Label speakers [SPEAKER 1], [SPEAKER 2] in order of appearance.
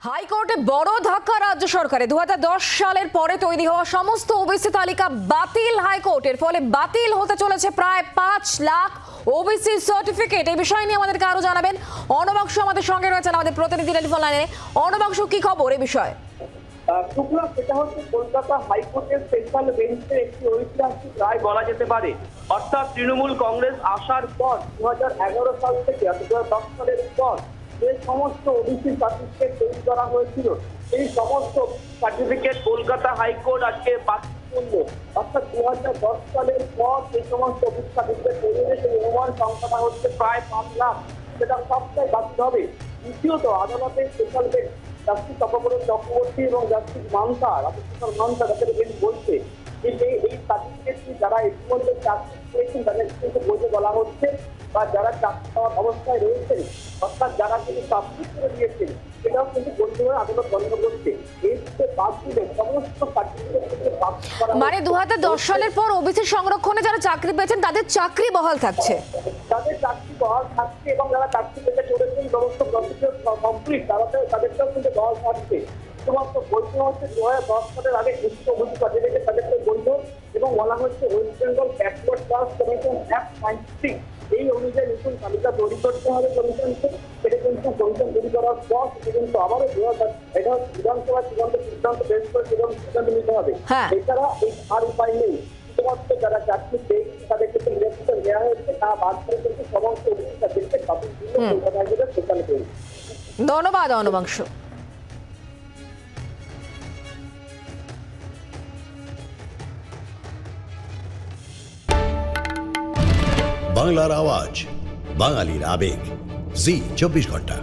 [SPEAKER 1] হাইকোর্টে বড় ধাক্কা রাজ্য সরকারে 2010 সালের পরে তৈরি হওয়া সমস্ত ওবিসি তালিকা বাতিল হাইকোর্টের ফলে বাতিল হতে চলেছে প্রায় 5 লাখ ওবিসি সার্টিফিকেট। এই বিষয় নিয়ে আমাদেরকে আরো জানাবেন অর্ণবাংশু আমাদের সঙ্গে রয়েছেন আমাদের প্রতিনিধি টেলিফোন লাইনে। অর্ণবাংশু, কি খবর এই বিষয়ে?
[SPEAKER 2] শুক্লা, সেটা হচ্ছে কলকাতা হাইকোর্টের সেন্ট্রাল বেঞ্চের একটি ঐতিহাসিক রায় বলা যেতে পারে। অর্থাৎ তৃণমূল কংগ্রেস আসার পর 2011 সাল থেকে 2010 সালের পর যে সমস্ত ওবিসি সার্টিফিকেট তৈরি করা হয়েছিল সেই সমস্ত সার্টিফিকেট কলকাতা হাইকোর্ট আজকে বাতিল করল। অর্থাৎ 2010 সালের পর যে সমস্ত ওবিসি সার্টিফিকেট তৈরি হয়েছে সেই অনুমান সংখ্যাটা হচ্ছে প্রায় 5 লাখ। সেটা সবটাই বাতিল হবে। দ্বিতীয়ত আদালতের স্পেশাল বেঞ্চ জাস্টিস অপকরণ চক্রবর্তী এবং জাস্টিস মানসা তাদের বেঞ্চ বলছে যে এই সার্টিফিকেটটি যারা ইতিমধ্যে চাকরি পেয়েছেন তাদের কিন্তু বইতে বলা হচ্ছে বা যারা চাকরি পাওয়ার অবস্থায় রয়েছেন অর্থাৎ যারা কিন্তু সাবমিট করে দিয়েছেন সেটাও কিন্তু বৈধভাবে আদালত বন্ধ করছে। এই ক্ষেত্রে বাদ দিলে সমস্ত সার্টিফিকেট থেকে বাদ করা
[SPEAKER 1] মানে 2010 সালের পর ওবিসি সংরক্ষণে যারা চাকরি পেয়েছেন তাদের চাকরি বহাল থাকছে,
[SPEAKER 2] তাদের চাকরি বহাল থাকছে এবং যারা চাকরি পেতে চলেছেন সমস্ত প্রসিডিওর কমপ্লিট তাদেরকেও কিন্তু বহাল থাকছে। শুধুমাত্র বৈধ হচ্ছে 2010 সালের আগে উচ্চ ওবিসি সার্টিফিকেট তাদেরকে বৈধ এবং বলা হচ্ছে West Bengal backward class commission act 96 এই অনুযায়ী নতুন তালিকা তৈরি করতে হবে কমিশনকে। সেটা কিন্তু কমিশন তৈরি করার পর সেটা কিন্তু আবারও এটা বিধানসভা চূড়ান্ত সিদ্ধান্ত বেশ করে সিদ্ধান্ত নিতে হবে। এছাড়া এই আর উপায় নেই। শুধুমাত্র যারা চাকরি পেয়েছে তাদের ক্ষেত্রে নিরাপত্তা দেওয়া হয়েছে তা বাদ করে কিন্তু সমস্ত ওবিসি সার্টিফিকেট বাতিল করে কলকাতা হাইকোর্টের সিদ্ধান্ত তৈরি।
[SPEAKER 1] ধন্যবাদ অর্ণবাংশু।
[SPEAKER 3] বাংলার আওয়াজ, বাঙালির আবেগ, জি 24 ঘন্টা।